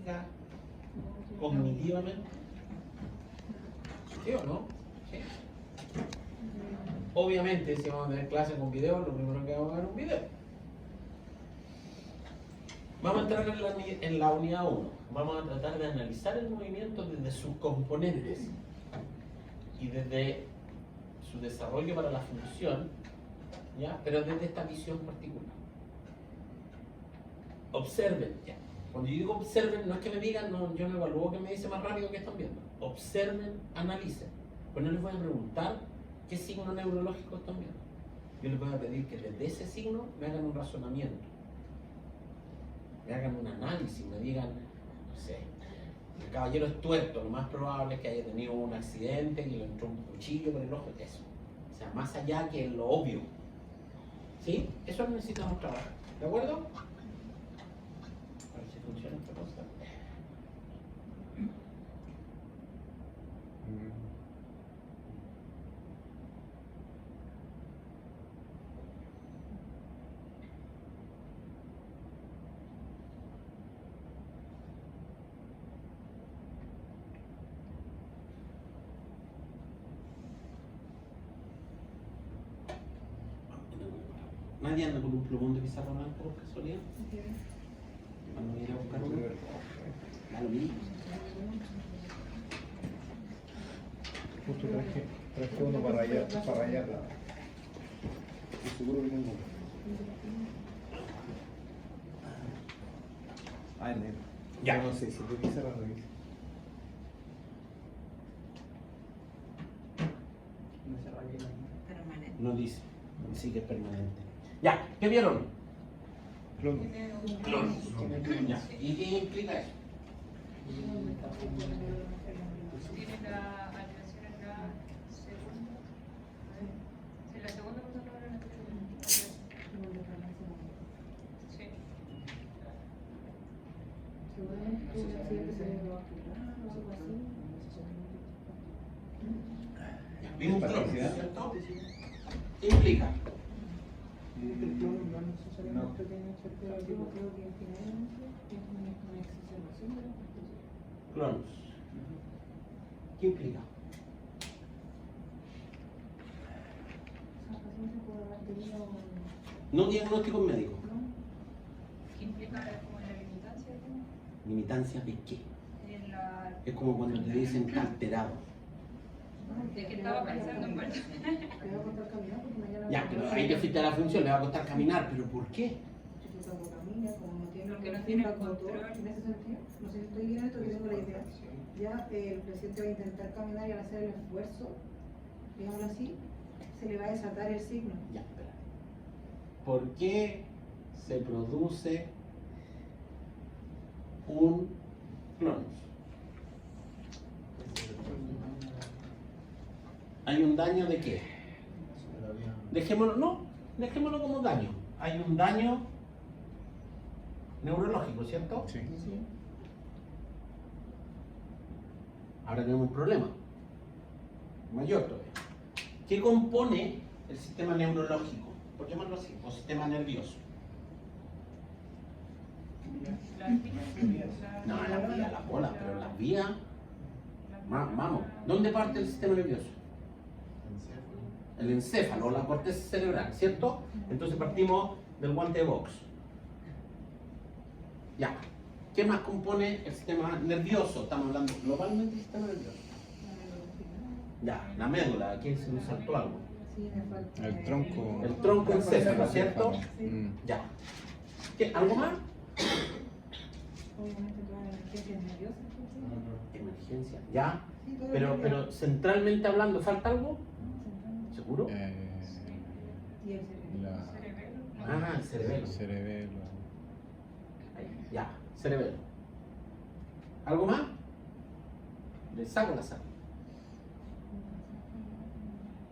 lógica cognitivamente. ¿Sí o no? ¿Sí? Obviamente, si vamos a tener clases con video, lo primero que vamos a ver es un video. Vamos a entrar en la unidad 1. Vamos a tratar de analizar el movimiento desde sus componentes y desde su desarrollo para la función, ¿ya? Pero desde esta visión particular. Observen, ¿ya? Cuando yo digo observen, no es que me digan, no, yo no evalúo que me dice más rápido que están viendo. Observen, analicen. Pues no les voy a preguntar qué signo neurológico están viendo. Yo les voy a pedir que desde ese signo me hagan un razonamiento, me hagan un análisis, me digan, no sé, el caballero es tuerto, lo más probable es que haya tenido un accidente y le entró un cuchillo por el ojo, eso. O sea, más allá que lo obvio. ¿Sí? Eso necesitamos trabajar. ¿De acuerdo? A ver si funciona esta cosa. ¿Nadie anda con un plumón de pizarra blanca por casualidad? Cuando viene a buscar uno. Da lo mismo. Justo traje uno para rayarla. Estoy seguro que tengo. Ah, el negro. Ya. No sé, si te pizarra revisa. No se raya la Permanente. No dice, sí que es permanente. Ya, ¿qué vieron? Clon. Clones. Ya. ¿Y qué implica eso? Tiene la alineación en la segunda. En la segunda computadora en la tercera. Sí. Vimos un clon, ¿cierto? ¿Qué implica? Clones. ¿Qué implica? No diagnóstico médico. ¿Qué implica como la limitancia? ¿Limitancia de qué? En la... Es como cuando te dicen alterado. ¿De qué estaba pensando en verdad? Ya, pero ahí te fuiste a la función, le va a costar caminar, pero ¿por qué? Porque no tiene control. En ese sentido, no sé si estoy bien en esto, que tengo la idea. Ya el presidente va a intentar caminar y al hacer el esfuerzo, digamos así, se le va a desatar el signo. Ya, espera. ¿Por qué se produce un clonus? ¿Hay un daño de qué? Dejémoslo como daño. Hay un daño neurológico, ¿cierto? Sí. Ahora tenemos un problema mayor todavía. ¿Qué compone el sistema neurológico? Por llamarlo así, o sistema nervioso. Las vías. No, las vías, las bolas, pero las vías. Vamos, ¿dónde parte el sistema nervioso? El encéfalo, la corteza cerebral, ¿cierto? Entonces partimos del guante de box. Ya. ¿Qué más compone el sistema nervioso? Estamos hablando globalmente del sistema nervioso. Ya, la médula, aquí se nos saltó algo. Sí, me falta. El tronco. El tronco encéfalo, ¿cierto? Mm. Ya. ¿Qué? ¿Algo más? Obviamente todas las emergencias nerviosas. Emergencia, ya. Sí, todo el Pero centralmente hablando, ¿falta algo? día. ¿Seguro? Y el cerebro. Cerebelo. Ah, el cerebelo. Cerebelo. Ya, cerebelo. ¿Algo más? Le saco la sal.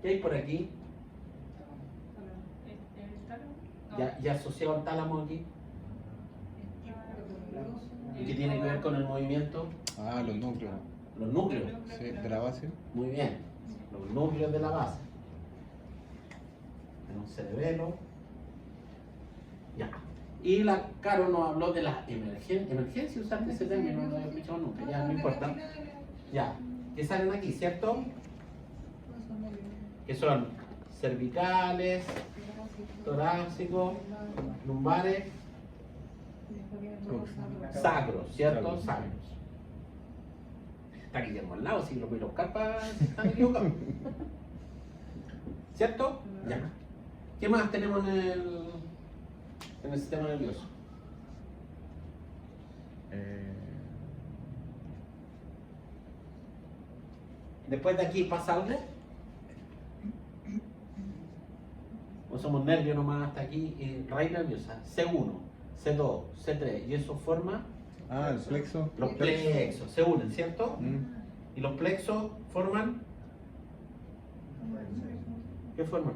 ¿Qué hay por aquí? ¿El tálamo? No. Ya asociado al tálamo aquí. ¿Y qué tiene que ver con el movimiento? Ah, los núcleos. Los núcleos. Sí, de la base. Muy bien. Los núcleos de la base. Tenemos cerebelo. Ya. Y la Caro nos habló de las emergencias, usaste ese término, no lo había escuchado nunca, ya no importa. Ya, que salen aquí, ¿cierto? Que son cervicales, torácicos, lumbares, sacros, ¿cierto? Sacros. Está Guillermo al lado, si lo voy a buscar para están equivocados. ¿Cierto? Ya. ¿Qué más tenemos en el sistema nervioso? Después de aquí pasa algo. O somos nervios nomás hasta aquí, raíz nerviosa, C1, C2, C3, y eso forma Ah, el plexo. los plexos, se unen, ¿cierto? Mm. Y los plexos forman, ¿qué forman?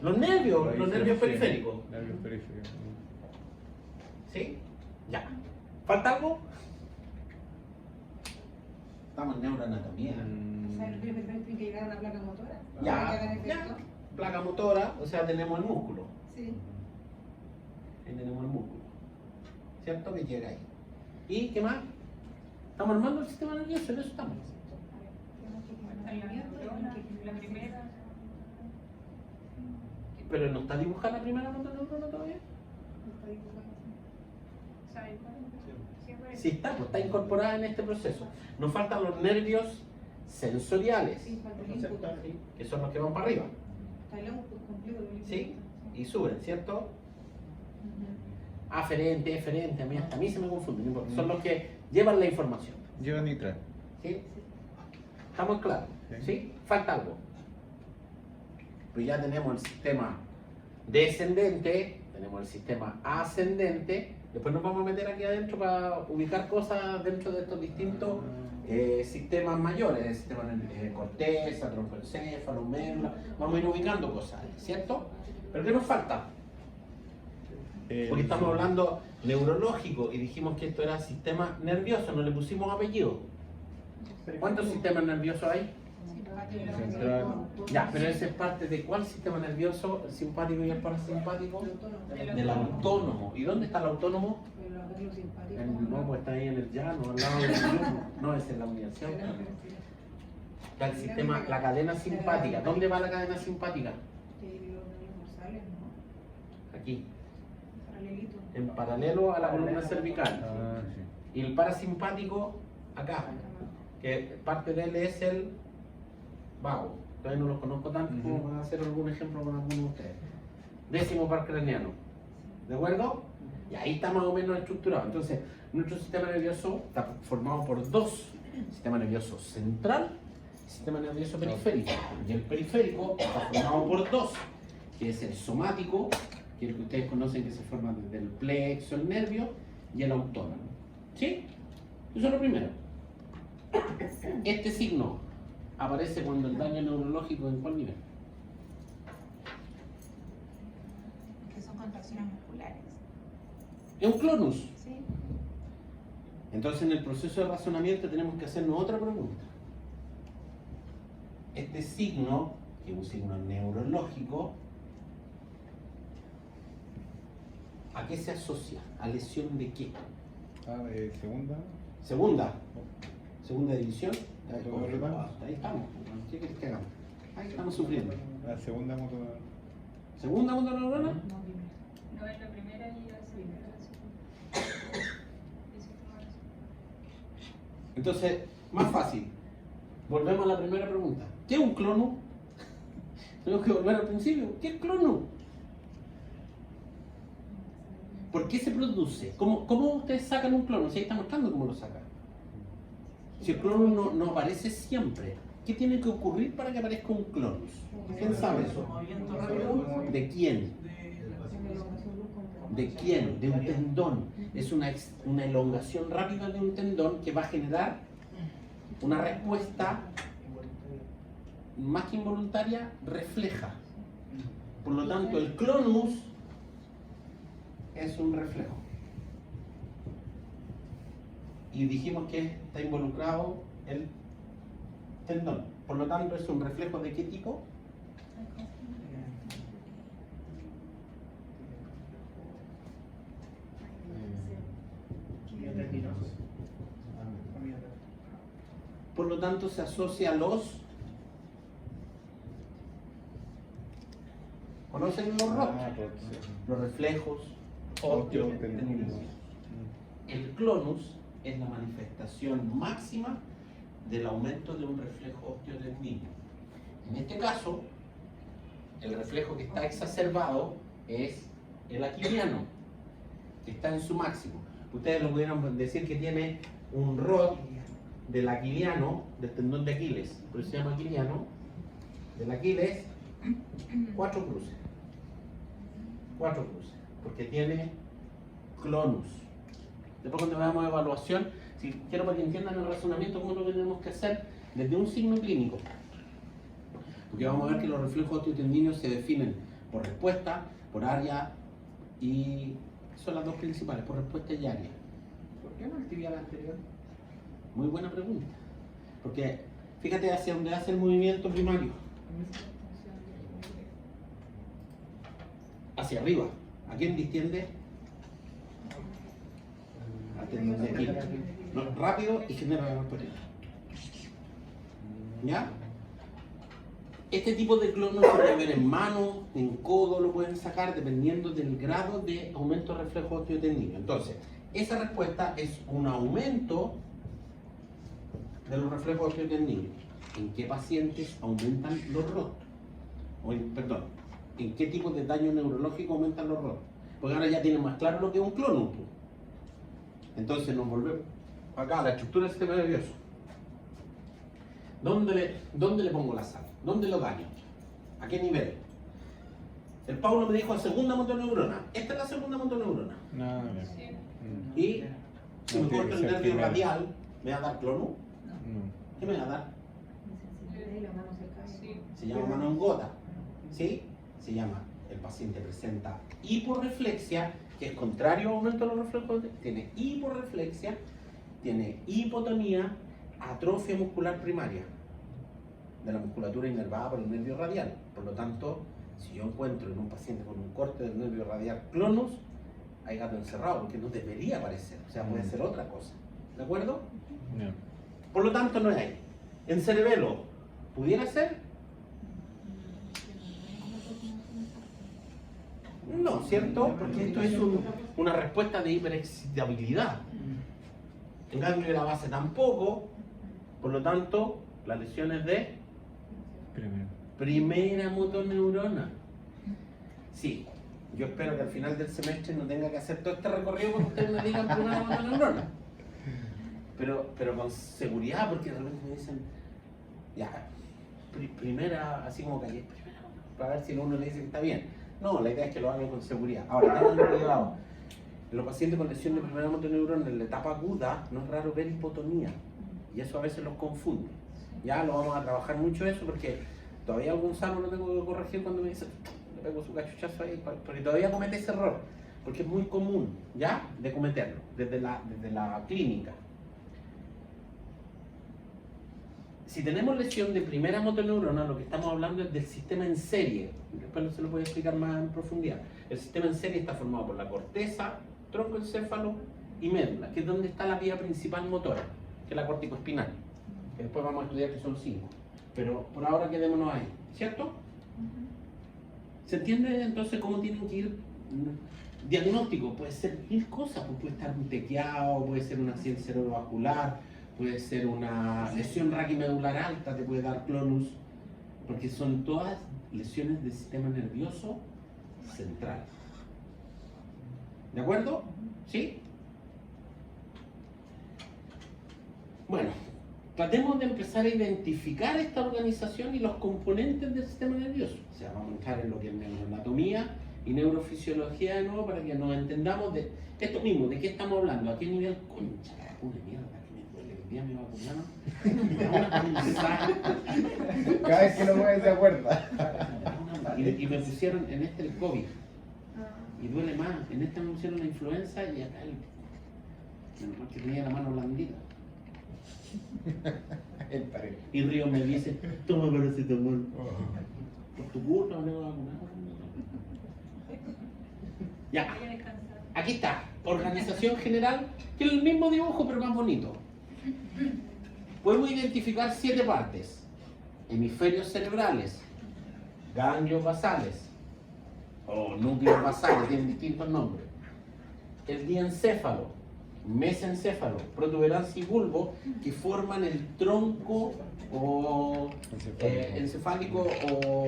Los nervios periféricos. Nervios periféricos. ¿Sí? Ya. ¿Falta algo? Estamos en neuroanatomía. O sea, el nervio periférico tiene que llegar a la placa motora. Ya, Para que hagan ya. efecto. Placa motora, o sea, tenemos el músculo. Sí. Ahí tenemos el músculo. ¿Cierto? Que llega ahí. ¿Y qué más? Estamos armando el sistema nervioso, en eso estamos. La primera. Pero no está dibujada la primera neurona todavía. ¿Sabes cuál? Sí está, pues está incorporada en este proceso. Nos faltan los nervios sensoriales, Sí, falta el input. ¿sí? Que son los que van para arriba, Está el output completo del input. ¿sí? Y suben, ¿cierto? Ujú. Aferente, eferente, hasta a mí se me confunde, no importa. Son los que llevan la información, Lleva nitral. ¿sí? ¿Estamos claros? Sí. ¿Sí? Falta algo. Pues ya tenemos el sistema descendente, tenemos el sistema ascendente. Después nos vamos a meter aquí adentro para ubicar cosas dentro de estos distintos sistemas mayores, sistema corteza, troncoencéfalo, médula. Vamos a ir ubicando cosas, ¿cierto? ¿Pero qué nos falta? Porque estamos hablando neurológico y dijimos que esto era sistema nervioso, no le pusimos apellido. ¿Cuántos sistemas nerviosos hay? Central. Ya, pero ese es parte de cuál sistema nervioso, el simpático y el parasimpático. El autónomo. Del autónomo. ¿Y dónde está el autónomo? El ganglio simpático. No, pues está ahí en el llano, al lado del llano. No, es en la humillación. Está el sistema, la cadena simpática. ¿Dónde va la cadena simpática? Que los ganglios dorsales, ¿no? Aquí, Paralelito. en paralelo a la columna cervical. Ah, sí. Y el parasimpático acá, que parte de él es el vago. Todavía no lo conozco tanto como para hacer algún ejemplo con alguno de ustedes. Décimo par craneano. ¿De acuerdo? Y ahí está más o menos estructurado. Entonces, nuestro sistema nervioso está formado por dos: sistema nervioso central y sistema nervioso periférico. Y el periférico está formado por dos, que es el somático, que es el que ustedes conocen, que se forma desde el plexo, el nervio, y el autónomo. ¿Sí? Eso es lo primero. Este signo aparece cuando el daño neurológico, ¿en cuál nivel? Que son contracciones musculares. Es un clonus. ¿Sí? Entonces, en el proceso de razonamiento tenemos que hacernos otra pregunta. Este signo, que es un signo neurológico, ¿a qué se asocia? ¿A lesión de qué? Ah, segunda. Segunda división. Motoneurona. Ahí estamos. ¿Qué quieres que hagamos? Ahí estamos sufriendo. La segunda motoneurona. ¿Segunda motoneurona? No, primero. No es la primera y la segunda. El sistema nervioso. Entonces, más fácil. Volvemos a la primera pregunta. ¿Qué es un clono? Tenemos que volver al principio. ¿Qué es clono? ¿Por qué se produce? ¿Cómo ustedes sacan un clono? Si ahí está mostrando cómo lo sacan. Si el clono no aparece siempre, ¿qué tiene que ocurrir para que aparezca un clonus? ¿Quién sabe eso? Movimiento rápido. ¿De quién? En elongación brusca. ¿De quién? De un tendón. Es una elongación rápida de un tendón que va a generar una respuesta más que involuntaria, refleja. Por lo tanto, el clonus es un reflejo. Y dijimos que está involucrado el tendón. Por lo tanto, es un reflejo de qué tipo? por lo tanto se asocia a los... ¿Conocen los ROT? Los reflejos osteotendinosos. El clonus es la manifestación máxima del aumento de un reflejo osteotendíneo. En este caso, el reflejo que está exacerbado es el aquiliano, que está en su máximo. Ustedes lo pudieran decir que tiene un ROT del aquiliano, del tendón de Aquiles, por eso se llama aquiliano, del Aquiles, 4 cruces. 4 cruces, porque tiene clonus. Después cuando veamos evaluación, si quiero para que entiendan el razonamiento, cómo lo tenemos que hacer desde un signo clínico. Porque vamos a ver que los reflejos osteotendíneos se definen por respuesta, por área y son las dos principales, por respuesta y área. ¿Por qué no actividad la anterior? Muy buena pregunta. Porque fíjate hacia dónde hace el movimiento primario. Hacia arriba. ¿A quién distiende? Al tendón de Aquiles. No, rápido y genera la respuesta. ¿Ya? Este tipo de clonus se puede ver en mano, en codo, lo pueden sacar dependiendo del grado de aumento de reflejo osteotendíneo. Entonces, esa respuesta es un aumento de los reflejos osteotendíneos. ¿En qué pacientes aumentan los ROT? Perdón, ¿en qué tipo de daño neurológico aumentan los ROT? Porque ahora ya tienen más claro lo que es un clonus. Entonces nos volvemos acá a la estructura del sistema nervioso. ¿Dónde le pongo la sal? ¿Dónde lo daño? ¿A qué nivel? El Paulo me dijo a segunda motoneurona. Esta es la segunda motoneurona. No, no. Sí. Y si me corto el nervio radial, ¿me va a dar clonus? No. ¿Qué me va a dar? Y la mano se cae. Sí. Se llama mano en gota. ¿Sí? Se llama, el paciente presenta hiporreflexia, que es contrario a aumento de los reflejos. Tiene hiporreflexia, tiene hipotonía, atrofia muscular primaria de la musculatura inervada por el nervio radial. Por lo tanto, si yo encuentro en un paciente con un corte del nervio radial clonus, hay gato encerrado, porque no debería aparecer, o sea, puede ser otra cosa. ¿De acuerdo? No. Por lo tanto, no hay. En cerebelo, ¿pudiera ser? No, ¿cierto? Porque esto es una respuesta de hiperexcitabilidad. En cambio, la base tampoco. Por lo tanto, la lesión es de primera motoneurona. Sí, yo espero que al final del semestre no tenga que hacer todo este recorrido cuando ustedes me digan primera motoneurona. Pero con seguridad, porque de repente me dicen, ya, primera, así como que primera, para ver si uno le dice que está bien. No, la idea es que lo hagan con seguridad. Ahora, tengan cuidado. En los pacientes con lesión de primera motoneurona en la etapa aguda, no es raro ver hipotonía. Y eso a veces los confunde. Ya lo vamos a trabajar mucho eso porque todavía algún sano lo tengo que corregir cuando me dice, le pego su cachuchazo ahí, porque todavía comete ese error. Porque es muy común, ¿ya? De cometerlo, desde la clínica. Si tenemos lesión de primera motoneurona, lo que estamos hablando es del sistema en serie. Después se lo voy a explicar más en profundidad. El sistema en serie está formado por la corteza, troncoencéfalo y médula, que es donde está la vía principal motora, que es la corticoespinal. Que después vamos a estudiar que son 5. Pero por ahora quedémonos ahí, ¿cierto? ¿Se entiende entonces cómo tienen que ir? Diagnóstico, puede ser mil cosas, pues puede estar un tequeado, puede ser un accidente cerebrovascular, puede ser una lesión raquimedular alta, te puede dar clonus, porque son todas lesiones del sistema nervioso central. ¿De acuerdo? ¿Sí? Bueno, tratemos de empezar a identificar esta organización y los componentes del sistema nervioso. O sea, vamos a entrar en lo que es neuroanatomía y neurofisiología de nuevo para que nos entendamos de esto mismo, de qué estamos hablando, a qué nivel, concha, la pura mierda. Día me vacunaron. Cada vez que lo mueves se acuerda. Y me pusieron en este el COVID. Y duele más. En este me pusieron la influenza y acá menos mal que tenía la mano blandita. Y Río me dice, toma paracetamol. Por tu culpa me voy a vacunar. Ya. Vaya a descansar. Aquí está. Organización general, que es el mismo dibujo pero más bonito. podemos identificar 7 partes: hemisferios cerebrales, ganglios basales o núcleos basales, tienen distintos nombres, el diencéfalo, mesencéfalo, protuberancia y bulbo, que forman el tronco o encefálico o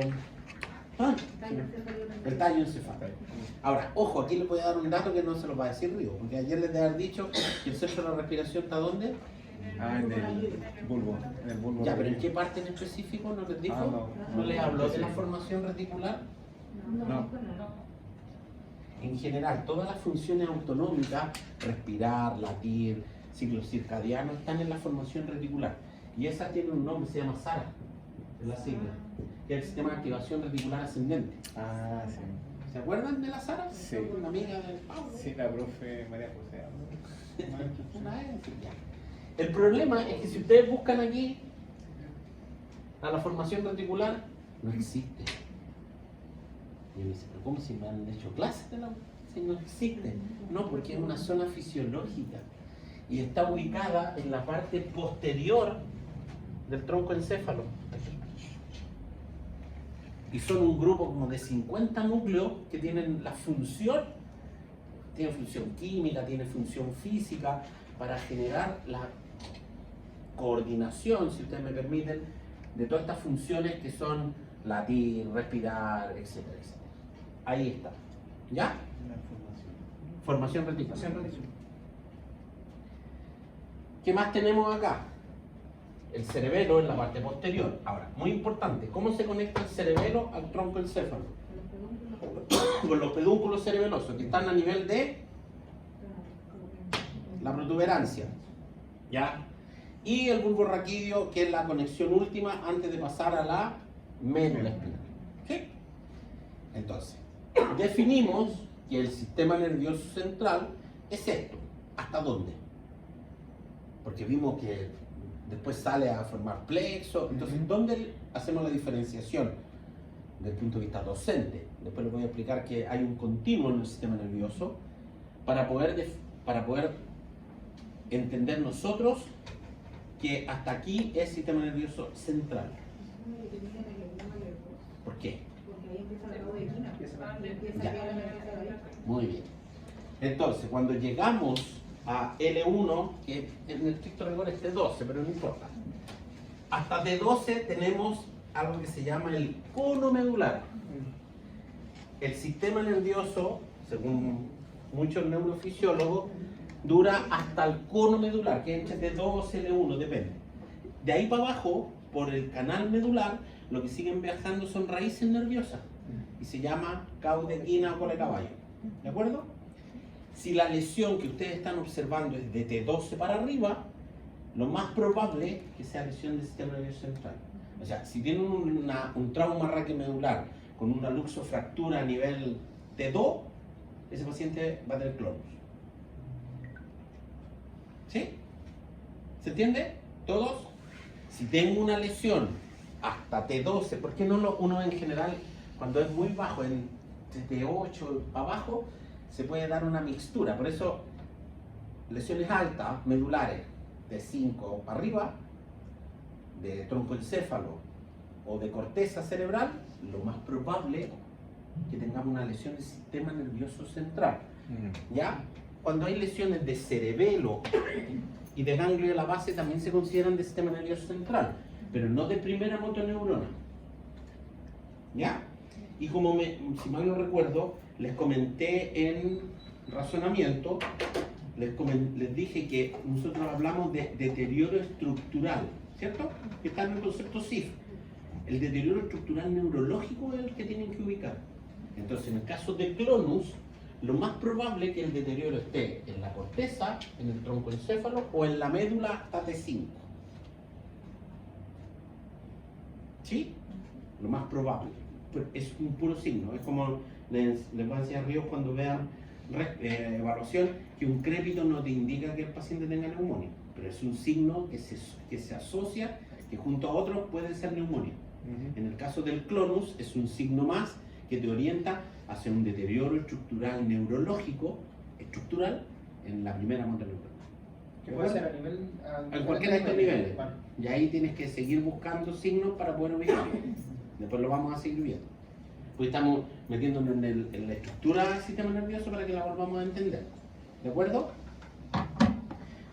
el tallo encefálico. Ahora, ojo, aquí les voy a dar un dato que no se los va a decir Río, porque ayer les debe haber dicho que el centro de la respiración está ¿dónde? Ah, en el bulbo. En el bulbo. Ya, pero ¿en qué parte en específico no les dijo? Ah, ¿No les habló de la formación reticular? No. En general, todas las funciones autonómicas, respirar, latir, ciclos circadianos, están en la formación reticular. Y esa tiene un nombre, se llama SARA, es la sigla, que es el sistema de activación reticular ascendente. Ah, sí. ¿Se acuerdan de la SARA? Sí. Una amiga del Pablo. Sí, la profe María José. Una vez, ya. El problema es que si ustedes buscan aquí a la formación reticular, no existe. Y me dice, pero ¿cómo si me han hecho clases de la... Si no existe? No, porque es una zona fisiológica y está ubicada en la parte posterior del tronco encéfalo. Y son un grupo como de 50 núcleos que tienen la función, tienen función química, tienen función física, para generar la coordinación, si ustedes me permiten, de todas estas funciones que son latir, respirar, etcétera, etcétera. Ahí está. ¿Ya? Formación reticular. ¿Qué más tenemos acá? El cerebelo en la parte posterior. Ahora, muy importante, ¿cómo se conecta el cerebelo al tronco encéfalo? Con los pedúnculos cerebelosos que están a nivel de la protuberancia. ¿Ya? Y el bulbo raquídeo, que es la conexión última antes de pasar a la médula espinal. ¿Sí? Entonces, definimos que el sistema nervioso central es esto. ¿Hasta dónde? Porque vimos que después sale a formar plexo. Entonces, ¿dónde hacemos la diferenciación? Desde el punto de vista docente. Después les voy a explicar que hay un continuo en el sistema nervioso para poder entender nosotros que hasta aquí es sistema nervioso central. ¿Por qué? Porque ahí empieza el grado de quina. Empieza Ya. a quedar la emergencia de ahí. Muy bien. Entonces, cuando llegamos a L1, que en el estricto rigor es T12, pero no importa. Hasta T12 tenemos algo que se llama el cono medular. El sistema nervioso, según muchos neurofisiólogos, dura hasta el cono medular, que es entre T2 y L1, depende. De ahí para abajo, por el canal medular, lo que siguen viajando son raíces nerviosas y se llama cauda equina o cola de caballo. ¿De acuerdo? Si la lesión que ustedes están observando es de T12 para arriba, lo más probable es que sea lesión del sistema nervioso central. O sea, si tienen un trauma raquiomedular con una luxofractura a nivel T2, ese paciente va a tener clonus. ¿Sí? ¿Se entiende? ¿Todos? Si tengo una lesión hasta T12, ¿por qué no uno en general, cuando es muy bajo, en T8 abajo, se puede dar una mixtura? Por eso, lesiones altas, medulares, de 5 para arriba, de troncoencéfalo o de corteza cerebral, lo más probable que tengamos una lesión del sistema nervioso central. ¿Ya? Cuando hay lesiones de cerebelo y de ganglio de la base, también se consideran de sistema nervioso central, pero no de primera motoneurona. ¿Ya? Y como si mal no recuerdo, les comenté en razonamiento, les dije que nosotros hablamos de deterioro estructural, ¿cierto? Que está en el concepto CIF. El deterioro estructural neurológico es el que tienen que ubicar. Entonces, en el caso de clonus, lo más probable es que el deterioro esté en la corteza, en el troncoencéfalo o en la médula hasta T5. ¿Sí? Lo más probable. Pero es un puro signo. Es como les voy a decir a Ríos cuando vean evaluación, que un crépito no te indica que el paciente tenga neumonía, pero es un signo que se asocia, que junto a otros puede ser neumonía. En el caso del clonus es un signo más que te orienta hacia un deterioro estructural neurológico, estructural, en la primera motoneurona. Que puede ser a nivel. En cualquiera de estos niveles. Y ahí tienes que seguir buscando signos para poder ubicarlo. Después lo vamos a seguir viendo. Pues estamos metiéndonos en la estructura del sistema nervioso para que la volvamos a entender. ¿De acuerdo?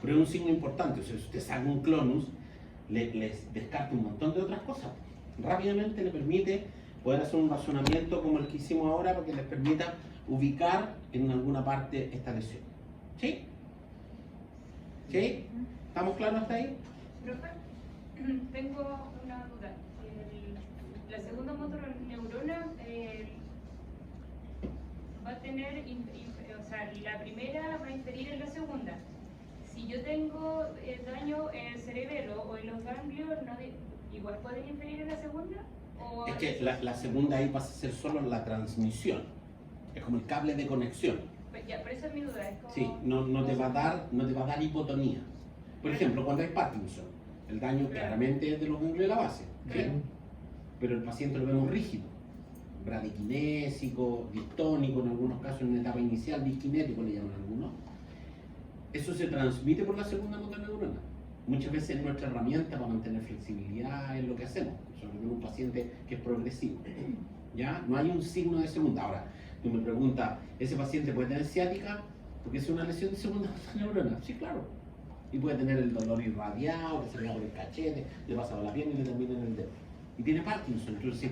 Pero es un signo importante. O sea, si usted saca un clonus, les descarta un montón de otras cosas. Rápidamente le permite poder hacer un razonamiento como el que hicimos ahora para que les permita ubicar en alguna parte esta lesión. ¿Sí? ¿Sí? ¿Estamos claros hasta ahí? Profe, tengo una duda. La segunda motoneurona va a tener, o sea, la primera va a inferir en la segunda. Si yo tengo daño en el cerebelo o en los ganglios, ¿igual pueden inferir en la segunda? ¿O Es que la segunda ahí pasa a ser solo la transmisión. Es como el cable de conexión. Pues ya, por eso es mi duda. Es como... Sí, no te va a dar hipotonía. Por ejemplo, cuando hay Parkinson, el daño claramente es de los ganglios de la base. ¿Sí? Pero el paciente lo vemos rígido, bradiquinésico, distónico, en algunos casos en una etapa inicial, disquinético le llaman algunos. Eso se transmite por la segunda motoneurona. Muchas veces es nuestra herramienta para mantener flexibilidad en lo que hacemos, sobre todo en un paciente que es progresivo. ¿Ya? No hay un signo de segunda. Ahora, tú me preguntas, ¿ese paciente puede tener ciática? Porque es una lesión de segunda motoneurona. Sí, claro. Y puede tener el dolor irradiado, que se le va por el cachete, le pasa por la pierna y le termina en el dedo. Y tiene Parkinson, entonces,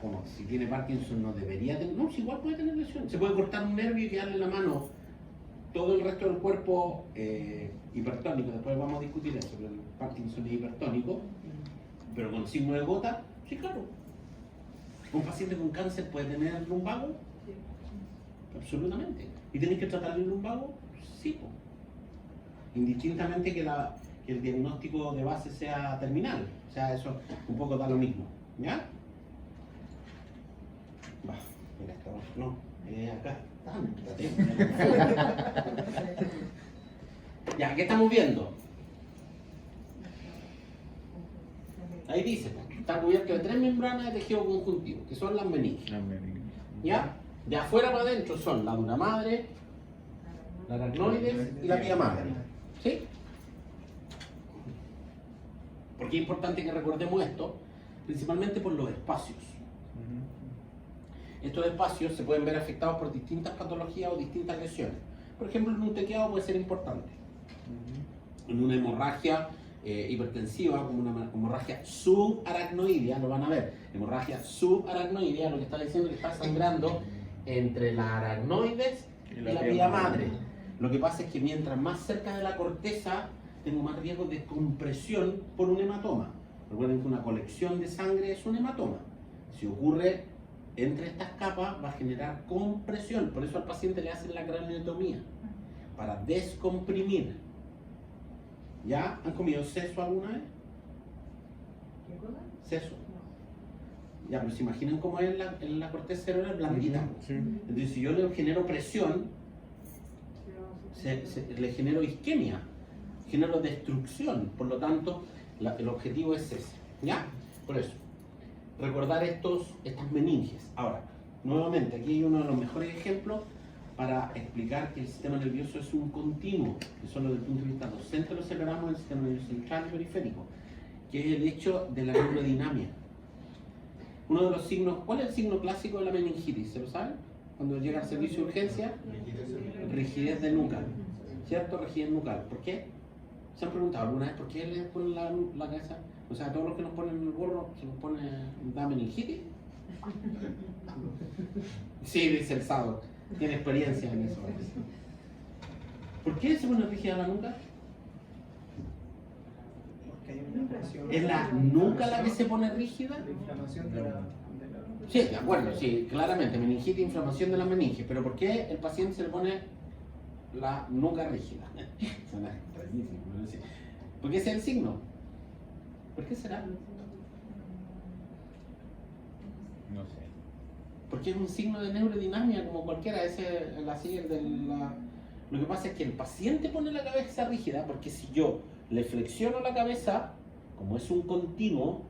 como si tiene Parkinson no debería tener, no, si igual puede tener lesión. Se puede cortar un nervio y quedarle en la mano todo el resto del cuerpo hipertónico. Después vamos a discutir eso, pero el Parkinson es hipertónico, pero con signo de gota, sí, claro. ¿Un paciente con cáncer puede tener lumbago? Sí. Absolutamente. ¿Y tenéis que tratar el lumbago? Sí, po. Indistintamente que el diagnóstico de base sea terminal. O sea, eso un poco da lo mismo. ¿Ya? Va, mira, no, acá. Ya, ¿qué estamos viendo? Ahí dice, está cubierto de 3 membranas de tejido conjuntivo, que son las meninges. ¿Ya? De afuera para adentro son la dura madre, la aracnoides y la vía madre. ¿Sí? ¿Por qué es importante que recordemos esto? Principalmente por los espacios. Estos espacios se pueden ver afectados por distintas patologías o distintas lesiones. Por ejemplo, en un tequeado puede ser importante. En una hemorragia hipertensiva, como una hemorragia subaracnoidea, lo van a ver. Hemorragia subaracnoidea, lo que está diciendo es que está sangrando entre la aracnoides y la vía madre. Lo que pasa es que mientras más cerca de la corteza, tengo más riesgo de compresión por un hematoma. Recuerden que una colección de sangre es un hematoma. Si ocurre entre estas capas, va a generar compresión. Por eso al paciente le hacen la craniotomía, para descomprimir. ¿Ya? ¿Han comido seso alguna vez? ¿Qué cosa? Seso. Ya, pero se imaginan cómo es la corteza cerebral blandita. Sí. Entonces, si yo le genero presión, le genero isquemia, genero destrucción. Por lo tanto, el objetivo es ese. ¿Ya? Por eso, recordar estas meninges. Ahora, nuevamente, aquí hay uno de los mejores ejemplos para explicar que el sistema nervioso es un continuo, que solo desde el punto de vista docente lo separamos del sistema nervioso central y periférico, que es el hecho de la neurodinamia. Uno de los signos, ¿cuál es el signo clásico de la meningitis? ¿Se lo saben? Cuando llega al servicio de urgencia, rigidez de nuca, ¿cierto? Rigidez nucal. ¿Por qué? ¿Se han preguntado alguna vez por qué le ponen la cabeza? O sea, a todos los que nos ponen el gorro, ¿se nos pone da meningitis? Sí, dice el sábado. Tiene experiencia en eso. ¿Por qué se pone rígida la nuca? Porque hay una inflamación. ¿Es la nuca la que se pone rígida? La inflamación de la. Sí, de acuerdo, sí, claramente, meningitis, inflamación de la meninge. Pero ¿por qué el paciente se le pone la nuca rígida? Suena rarísimo, ¿no? Sí. ¿Por qué ese es el signo? ¿Por qué será? No sé. Porque es un signo de neurodinamia como cualquiera, ese es la sigla de la... Lo que pasa es que el paciente pone la cabeza rígida porque si yo le flexiono la cabeza, como es un continuo,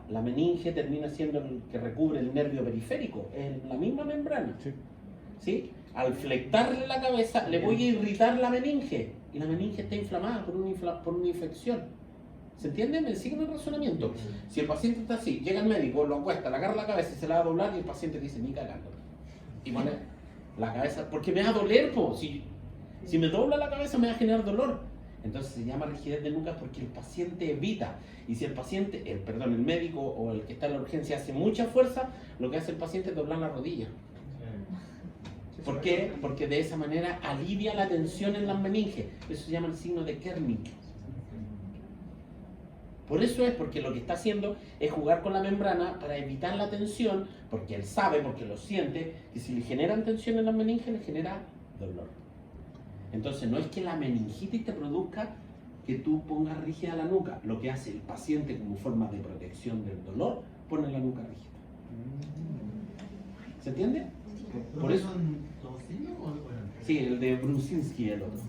la meninge termina siendo el que recubre el nervio periférico, es la misma membrana. Sí. ¿Sí? Al flectarle la cabeza le voy a irritar la meninge y la meninge está inflamada por una infección. ¿Se entiende? Me siguen el razonamiento. Si el paciente está así, llega el médico, lo acuesta, le agarra la cabeza y se la va a doblar y el paciente dice, ni cagando. Y pone la cabeza, porque me va a doler, po. Si me dobla la cabeza me va a generar dolor. Entonces se llama rigidez de nuca porque el paciente evita. Y si el paciente, el médico o el que está en la urgencia hace mucha fuerza, lo que hace el paciente es doblar la rodilla. ¿Por qué? Porque de esa manera alivia la tensión en las meninges. Eso se llama el signo de Kernig. Por eso es porque lo que está haciendo es jugar con la membrana para evitar la tensión, porque él sabe, porque lo siente, que si le generan tensión en las meninges, le genera dolor. Entonces no es que la meningitis te produzca que tú pongas rígida la nuca. Lo que hace el paciente como forma de protección del dolor, pone la nuca rígida. ¿Se entiende? Por eso. Sí, el de Brunzinski, el otro.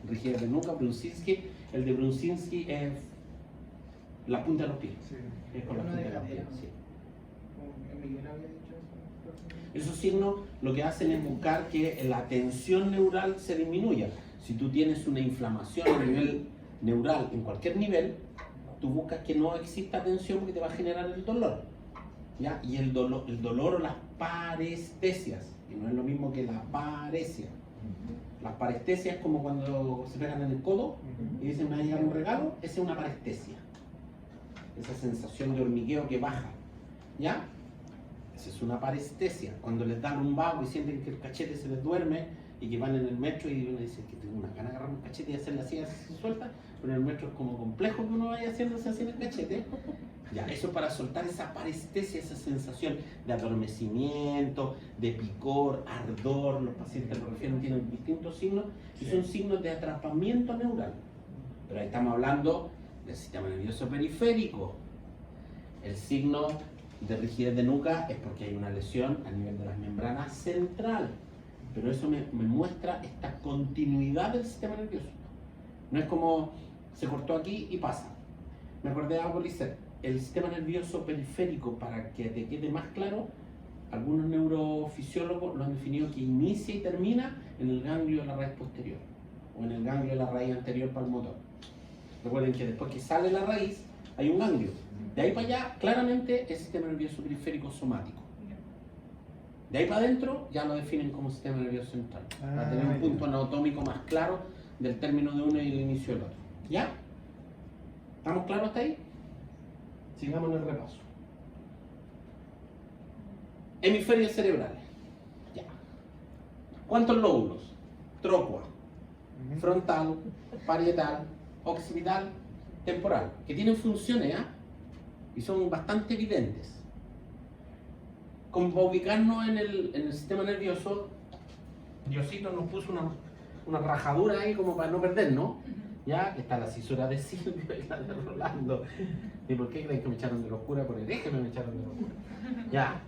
Rigidez de nuca, Brunzinski. El de Brunzinski es la punta de los pies. Sí. Es con la Una punta de de los pies. cadera. Sí. Como Miguel había dicho eso. Esos signos lo que hacen es buscar que la tensión neural se disminuya. Si tú tienes una inflamación a nivel neural en cualquier nivel, tú buscas que no exista tensión porque te va a generar el dolor. ¿Ya? Y el dolor o las parestesias, que no es lo mismo que la paresia. Las parestesias es como cuando se pegan en el codo y dicen me va a llegar un regalo, esa es una parestesia. Esa sensación de hormigueo que baja. ¿Ya? Esa es una parestesia. Cuando les dan un vago y sienten que el cachete se les duerme y que van en el metro y uno dice que tengo una gana de agarrar un cachete y hacerle así, se suelta, pero en el metro es como complejo que uno vaya haciéndose así en el cachete. Ya, eso para soltar esa parestesia, esa sensación de adormecimiento, de picor, ardor. Los pacientes lo refieren, tienen distintos signos y son signos de atrapamiento neural. Pero ahí estamos hablando del sistema nervioso periférico. El signo de rigidez de nuca es porque hay una lesión a nivel de las membranas central. Pero eso me muestra esta continuidad del sistema nervioso. No es como se cortó aquí y pasa. Me acordé de algo, Lisset. El sistema nervioso periférico, para que te quede más claro, algunos neurofisiólogos lo han definido que inicia y termina en el ganglio de la raíz posterior o en el ganglio de la raíz anterior palmotor. Recuerden que después que sale la raíz hay un ganglio. De ahí para allá, claramente, es sistema nervioso periférico somático. De ahí para adentro ya lo definen como sistema nervioso central, para tener un punto anatómico más claro del término de uno y el inicio del otro. ¿Ya? ¿Estamos claros hasta ahí? Sigamos en el repaso. Hemisferios cerebrales. Ya. ¿Cuántos lóbulos? Trócua, frontal, parietal, occipital, temporal, que tienen funciones, y son bastante evidentes. Como para ubicarnos en el sistema nervioso, Diosito nos puso una rajadura ahí como para no perdernos. Ya está la cisura de Silvio y la de Rolando. ¿Y por qué creen que me echaron de locura? Por hereje me echaron de locura. Ya.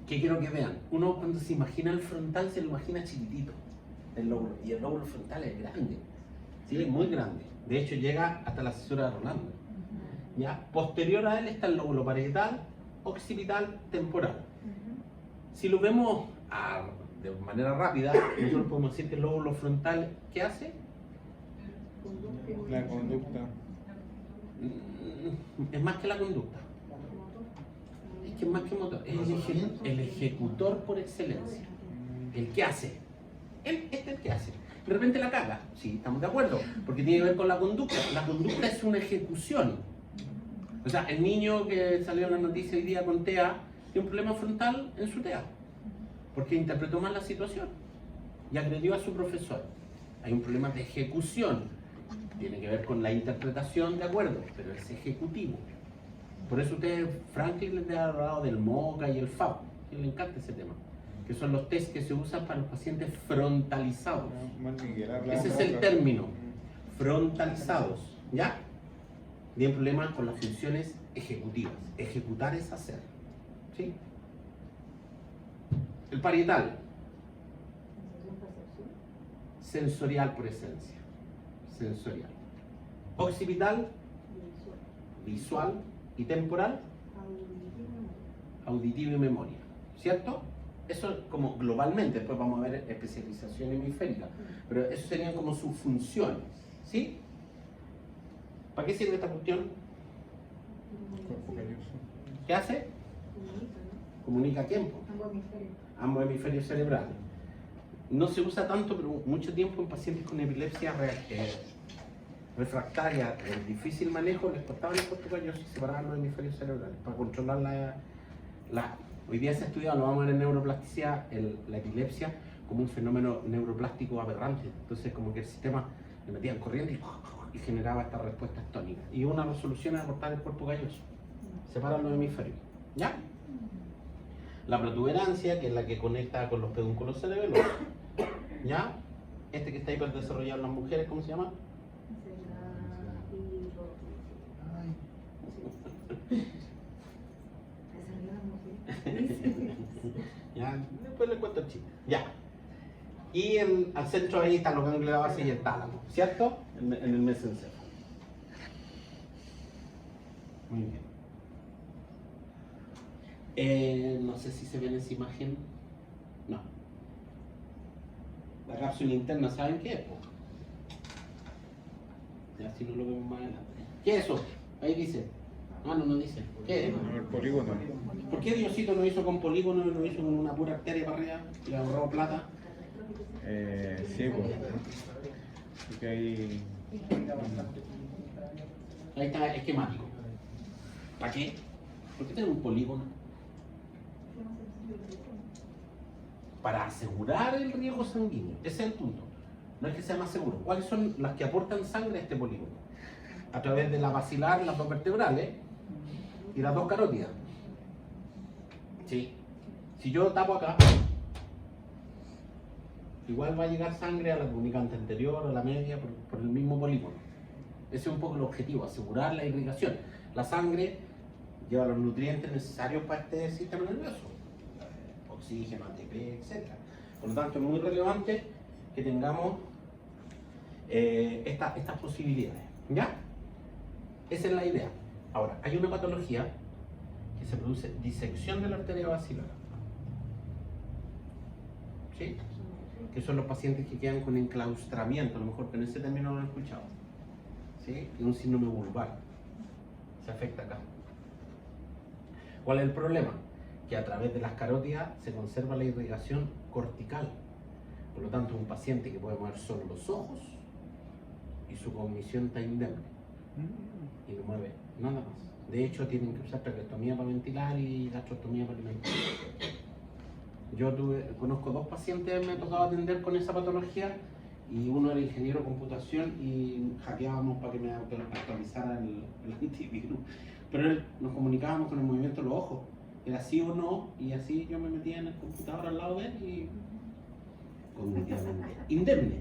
¿Qué quiero que vean? Uno cuando se imagina el frontal se lo imagina chiquitito, el lóbulo. Y el lóbulo frontal es grande. Sí, muy grande. De hecho llega hasta la cisura de Rolando. ¿Ya? Posterior a él está el lóbulo parietal, occipital, temporal. Si lo vemos de manera rápida, nosotros podemos decir que el lóbulo frontal, ¿qué hace? La conducta. Es más que la conducta. Es que es más que motor. Es el ejecutor por excelencia. El que hace. Este es el que hace. De repente la caga. Sí, estamos de acuerdo. Porque tiene que ver con la conducta. La conducta es una ejecución. O sea, el niño que salió en la noticia hoy día con TEA tiene un problema frontal en su TEA. Porque interpretó mal la situación. Y agredió a su profesor. Hay un problema de ejecución. Tiene que ver con la interpretación, de acuerdo, pero es ejecutivo. Por eso ustedes, Franklin les ha hablado del MOCA y el FAB, que le encanta ese tema, que son los test que se usan para los pacientes frontalizados. Ese es el término, frontalizados, ¿ya? Tienen problemas con las funciones ejecutivas. Ejecutar es hacer, ¿sí? El parietal, sensorial por esencia. Sensorial. Occipital, visual y temporal, auditivo y memoria. ¿Cierto? Eso como globalmente, después vamos a ver especialización hemisférica, pero eso serían como sus funciones, ¿sí? ¿Para qué sirve esta cuestión? Cuerpo calloso. ¿Qué hace? Comunica a quién, po? Ambos hemisferios. Ambos hemisferios cerebrales. No se usa tanto, pero mucho tiempo en pacientes con epilepsia refractaria, el difícil manejo, les cortaban el cuerpo calloso y separaban los hemisferios cerebrales para controlar Hoy día se ha estudiado, lo vamos a ver en neuroplasticidad, la epilepsia como un fenómeno neuroplástico aberrante. Entonces como que el sistema le metían corriente y generaba estas respuestas tónicas. Y una resolución era cortar el cuerpo calloso. Separan los hemisferios. ¿Ya? La protuberancia, que es la que conecta con los pedúnculos cerebelosos. ¿Ya? Este que está hiperdesarrollado en las mujeres, ¿cómo se llama? Ya, después le cuento el chiste. Ya. Y al centro ahí están los ganglios de la base y el tálamo, ¿cierto? En el mesencéfalo. Muy bien. No sé si se ve en esa imagen. No. La cápsula interna, ¿saben qué es? Ya si no lo vemos más adelante. ¿Qué es eso? Ahí dice. No dice. ¿Qué es? El polígono. ¿Por qué Diosito lo hizo con polígono y lo hizo con una pura arteria para arriba? Y le ahorró plata. Sí, pues. Porque hay. Ahí está esquemático. ¿Para qué? ¿Por qué tener un polígono? Para asegurar el riego sanguíneo. Ese es el punto. No es que sea más seguro. ¿Cuáles son las que aportan sangre a este polígono? A través de la basilar, las dos vertebrales y las dos carótidas. Sí. Si yo tapo acá, igual va a llegar sangre a la comunicante anterior, a la media, por el mismo polígono. Ese es un poco el objetivo, asegurar la irrigación. La sangre lleva los nutrientes necesarios para este sistema nervioso. Oxígeno, ATP, etc. Por lo tanto, es muy relevante que tengamos estas posibilidades. ¿Ya? Esa es la idea. Ahora, hay una patología que se produce disección de la arteria basilar. ¿Sí? Que son los pacientes que quedan con enclaustramiento, a lo mejor con ese término lo han escuchado. ¿Sí? Es un síndrome vulvar. Se afecta acá. ¿Cuál es el problema? Que a través de las carótidas se conserva la irrigación cortical. Por lo tanto, un paciente que puede mover solo los ojos y su cognición está indemne. Y no mueve nada más. De hecho, tienen que usar traqueostomía para ventilar y gastrostomía para alimentar. Yo conozco dos pacientes que me ha tocado atender con esa patología y uno era ingeniero de computación y hackeábamos para que me actualizara el antivirus. Pero nos comunicábamos con el movimiento de los ojos. Era sí o no, y así yo me metía en el computador al lado de él y cognitivamente indemne,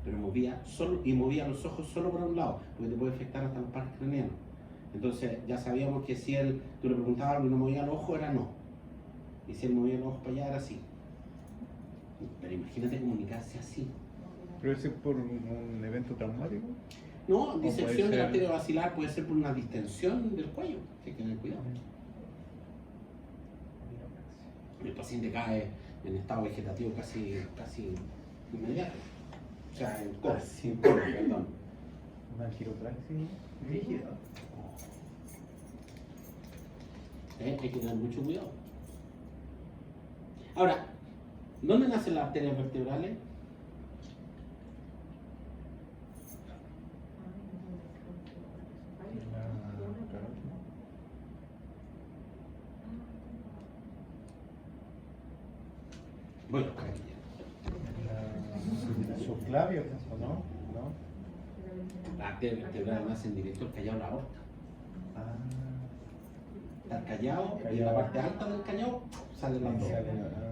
pero movía los ojos solo por un lado, porque te puede afectar hasta los pares craneanos. Entonces ya sabíamos que si tú le preguntabas algo y no movía el ojo, era no. Y si él movía el ojo para allá, era sí. Pero imagínate comunicarse así. ¿Pero ese es por un evento traumático? No, puede disección de la ser- arteria basilar puede ser por una distensión del cuello, hay que tener cuidado. El paciente cae en estado vegetativo casi inmediato. O sea, en coma, perdón. Una quiropraxia rígida. Hay que tener mucho cuidado. Ahora, ¿dónde nacen las arterias vertebrales? Bueno, Subclavio, ¿o no? ¿No? las arterias vertebrales nacen directo al callado de la aorta. Está el callado y en la parte alta del callado salen las dos.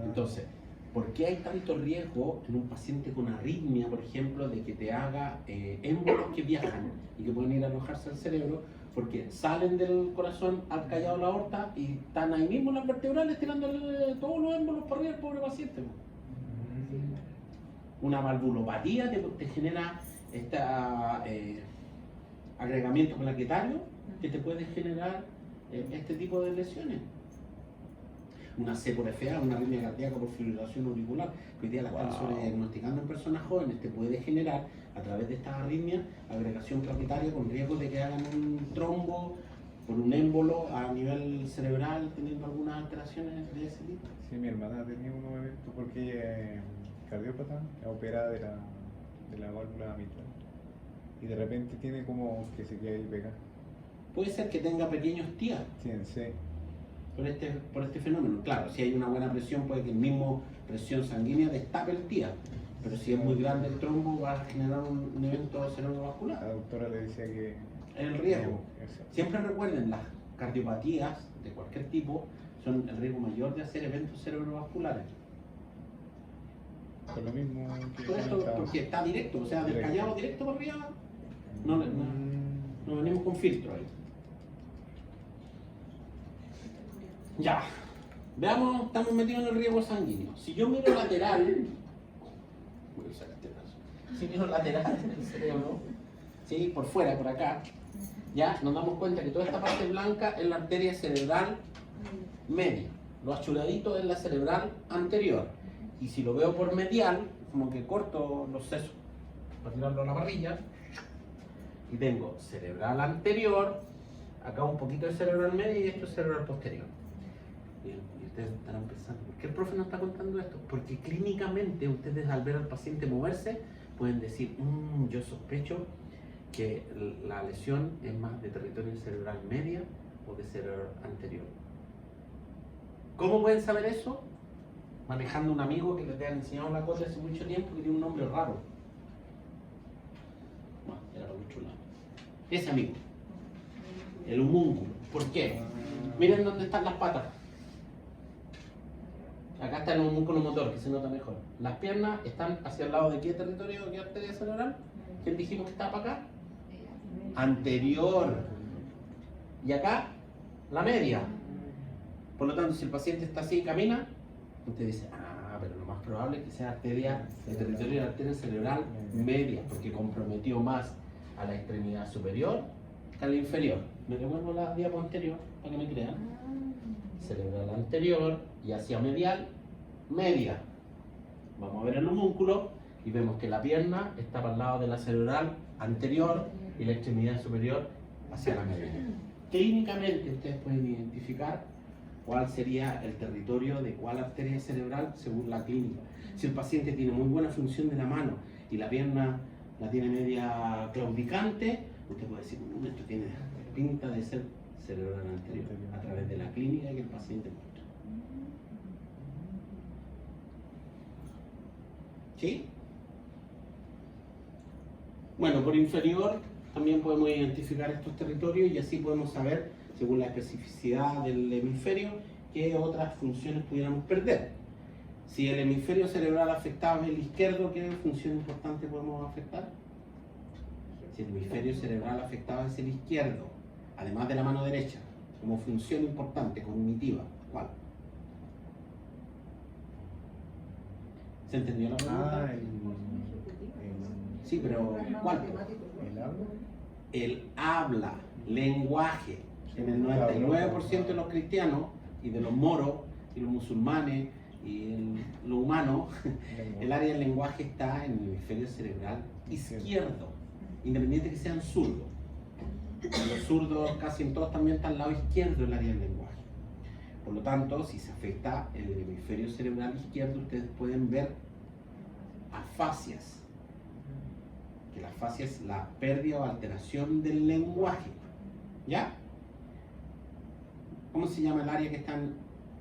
Entonces, ¿por qué hay tanto riesgo en un paciente con arritmia, por ejemplo, de que te haga émbolos que viajan y que pueden ir a alojarse al cerebro? Porque salen del corazón al callado de la aorta y están ahí mismo las vertebrales tirándole todos los émbolos para arriba al pobre paciente. Una valvulopatía te genera este agregamiento plaquetario que te puede generar este tipo de lesiones. una C por FA, una arritmia cardíaca por fibrilación auricular, que hoy día la están sobrediagnosticando en personas jóvenes, te puede generar a través de estas arritmias agregación capitaria con riesgo de que hagan un trombo por un émbolo a nivel cerebral, teniendo algunas alteraciones de ese tipo. Sí, mi hermana tenía unos eventos porque ella es cardiópata, es operada de la válvula mitral. Y de repente tiene como que se queda ahí pegada. Puede ser que tenga pequeños TIA Tiene C. por este fenómeno. Claro, si hay una buena presión, puede que el mismo presión sanguínea destape el TIA, pero si es muy grande el trombo va a generar un evento cerebrovascular. La doctora le decía que... El riesgo. Eso. Siempre recuerden, las cardiopatías de cualquier tipo son el riesgo mayor de hacer eventos cerebrovasculares. Por lo mismo que Todo esto comentaba. porque está directo, o sea, del Directo. callado directo por arriba, no venimos con filtro ahí. Ya, veamos, estamos metidos en el riesgo sanguíneo. Si yo miro lateral, voy a usar este brazo. Si miro lateral del cerebro, ¿sí? Por fuera, por acá, ya nos damos cuenta que toda esta parte blanca es la arteria cerebral media. Lo achuradito es la cerebral anterior. Y si lo veo por medial, como que corto los sesos para tirarlo a la parrilla, y tengo cerebral anterior, acá un poquito de cerebral medio y esto es cerebral posterior. Bien, y ustedes estarán pensando, ¿por qué el profe no está contando esto? Porque clínicamente ustedes al ver al paciente moverse pueden decir, yo sospecho que la lesión es más de territorio cerebral media o de cerebral anterior. ¿Cómo pueden saber eso? Manejando un amigo que les han enseñado la cosa hace mucho tiempo que tiene un nombre raro. Bueno, era lo mucho lado. Ese amigo, el homúnculo. ¿Por qué? Miren dónde están las patas. Acá está el homúnculo motor, que se nota mejor. Las piernas están hacia el lado de qué territorio, qué arteria cerebral. ¿Quién dijimos que está para acá? Anterior. Y acá, la media. Por lo tanto, si el paciente está así y camina, usted dice, pero lo más probable es que sea arteria, el territorio de la arteria cerebral media, porque comprometió más a la extremidad superior que a la inferior. Me devuelvo la diapo anterior para que me crean. Cerebral anterior y hacia medial, media. Vamos a ver el homúnculo y vemos que la pierna está para el lado de la cerebral anterior y la extremidad superior hacia la media. Clínicamente ustedes pueden identificar cuál sería el territorio de cuál arteria cerebral según la clínica. Si el paciente tiene muy buena función de la mano y la pierna la tiene media claudicante, usted puede decir, esto tiene pinta de ser cerebral anterior, a través de la clínica que el paciente muestra. ¿Sí? Bueno, por inferior también podemos identificar estos territorios y así podemos saber, según la especificidad del hemisferio, qué otras funciones pudiéramos perder. Si el hemisferio cerebral afectado es el izquierdo, ¿qué función importante podemos afectar? Si el hemisferio cerebral afectado es el izquierdo, además de la mano derecha, como función importante, cognitiva, ¿cuál? ¿Se entendió la pregunta? Sí, pero ¿cuál? ¿El habla? El habla, lenguaje. En el 99% de los cristianos y de los moros y los musulmanes y lo humano, el área del lenguaje está en el hemisferio cerebral izquierdo, independiente que sean zurdos. Los zurdos casi en todos también están al lado izquierdo del área del lenguaje. Por lo tanto, si se afecta el hemisferio cerebral izquierdo, ustedes pueden ver afasias. Que la afasia es la pérdida o alteración del lenguaje. ¿Ya? ¿Cómo se llama el área que está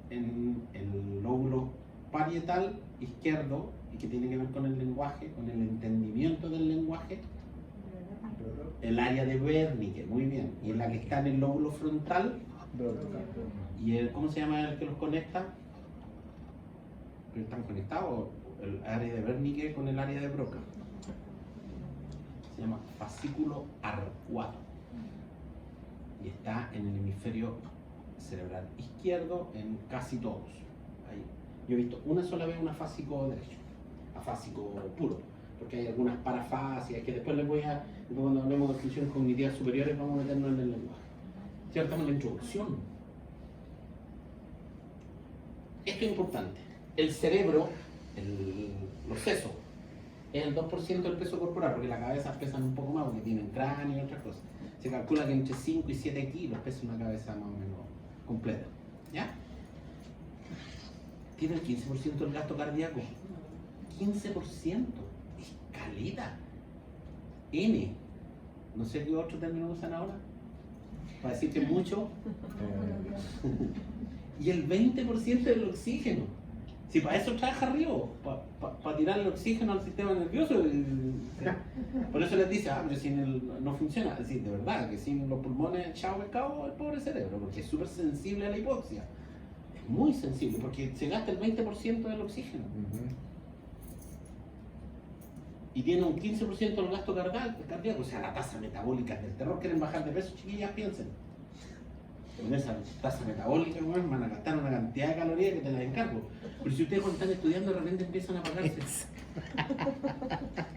en el lóbulo parietal izquierdo y que tiene que ver con el lenguaje, con el entendimiento del lenguaje? El área de Wernicke, muy bien. Y la que está en el lóbulo frontal. ¿Y cómo se llama el que los conecta? ¿Están conectados? El área de Wernicke con el área de Broca. Se llama fascículo arcuado. Y está en el hemisferio cerebral izquierdo en casi todos. Ahí. Yo he visto una sola vez un afásico derecho, afásico puro, porque hay algunas parafasias que después después cuando hablemos de funciones cognitivas superiores vamos a meternos en el lenguaje. ¿Cierto? En la introducción. esto es importante. El cerebro, los sesos, es el 2% del peso corporal, porque las cabezas pesan un poco más, porque tienen cráneo y otras cosas. Se calcula que entre 5 y 7 kilos pesa una cabeza más o menos completa. ¿Ya? Tiene el 15% del gasto cardíaco. 15%. Escaleta. N. No sé qué otro término usan ahora. Para decir que es mucho. Y el 20% del oxígeno. Si para eso trabaja Río, para tirar el oxígeno al sistema nervioso. Por eso les dice, pero si no funciona. Es decir, de verdad, que sin los pulmones, chao pescado, el pobre cerebro, porque es súper sensible a la hipoxia. Es muy sensible, porque se gasta el 20% del oxígeno. Y tiene un 15% del gasto cardíaco, o sea, la tasa metabólica del terror. Quieren bajar de peso, chiquillas, piensen. Con esa tasa metabólica, bueno, van a gastar una cantidad de calorías que te las encargo. Pero si ustedes cuando están estudiando, de repente empiezan a apagarse.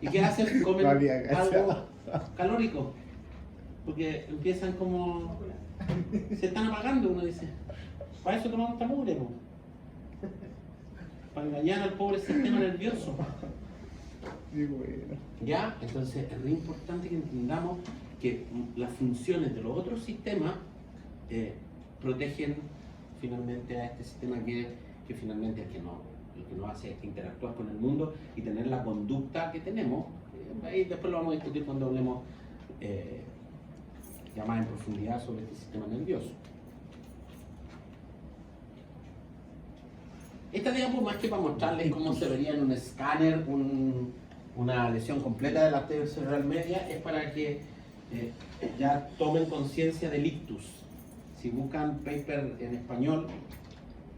¿Y qué hacen? Comen algo calórico. Porque empiezan como... se están apagando, uno dice. Para eso tomamos esta mugre, po. Para engañar al pobre sistema nervioso. ¿Ya? Entonces es muy importante que entendamos que las funciones de los otros sistemas protegen finalmente a este sistema que finalmente es el que nos hace interactuar con el mundo y tener la conducta que tenemos. Ahí después lo vamos a discutir cuando hablemos ya más en profundidad sobre este sistema nervioso. Esta diapositiva, más que para mostrarles cómo se vería en un escáner una lesión completa de la arteria cerebral media, es para que ya tomen conciencia del ictus. Si buscan paper en español,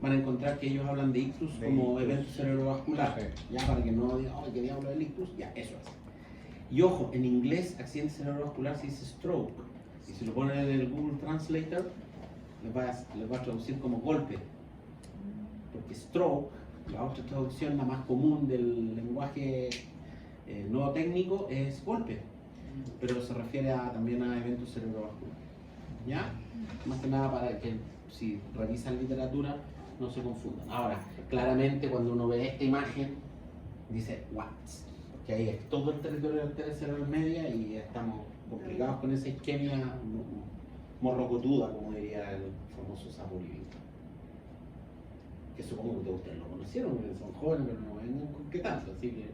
van a encontrar que ellos hablan de ictus como evento cerebrovascular. Ya, para que no digan, oh, ¿qué diablo es el ictus? Ya, eso es. Y ojo, en inglés, accidente cerebrovascular se dice stroke. Y si lo ponen en el Google Translator, les va a traducir como golpe. Porque stroke, la otra traducción, la más común del lenguaje no técnico, es golpe. Pero se refiere también a eventos cerebrovasculares. ¿Ya? Más que nada para que si revisan literatura no se confundan. Ahora, claramente cuando uno ve esta imagen, dice what? Porque ahí es todo el territorio de la arteria cerebral media y estamos complicados con esa isquemia morrocotuda, como diría el famoso sapo olivito. Que supongo que ustedes lo conocieron, porque son jóvenes, pero no ven con qué tanto, así que...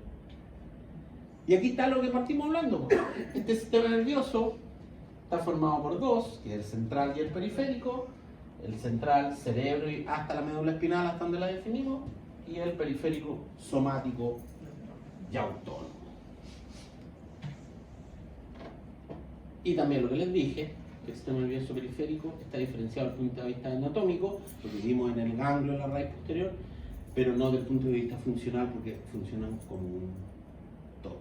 Y aquí está lo que partimos hablando. Este sistema nervioso está formado por dos, que es el central y el periférico. El central, cerebro y hasta la médula espinal, hasta donde la definimos, y el periférico somático y autónomo. Y también lo que les dije, que el sistema nervioso periférico está diferenciado desde el punto de vista anatómico, lo que vimos en el ganglio de la raíz posterior, pero no desde el punto de vista funcional, porque funcionan como un todo.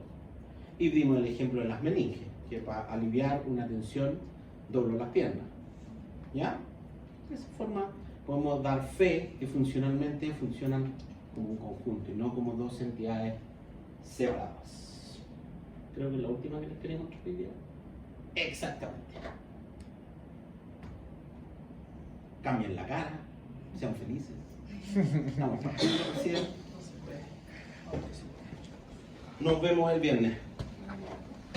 Y vimos el ejemplo de las meninges, que para aliviar una tensión doblo las piernas. ¿Ya? De esa forma podemos dar fe que funcionalmente funcionan como un conjunto y no como dos entidades separadas. Creo que es la última que les quería mostrar hoy día. Exactamente. Cambien la cara, sean felices. Estamos partiendo recién. Nos vemos el viernes.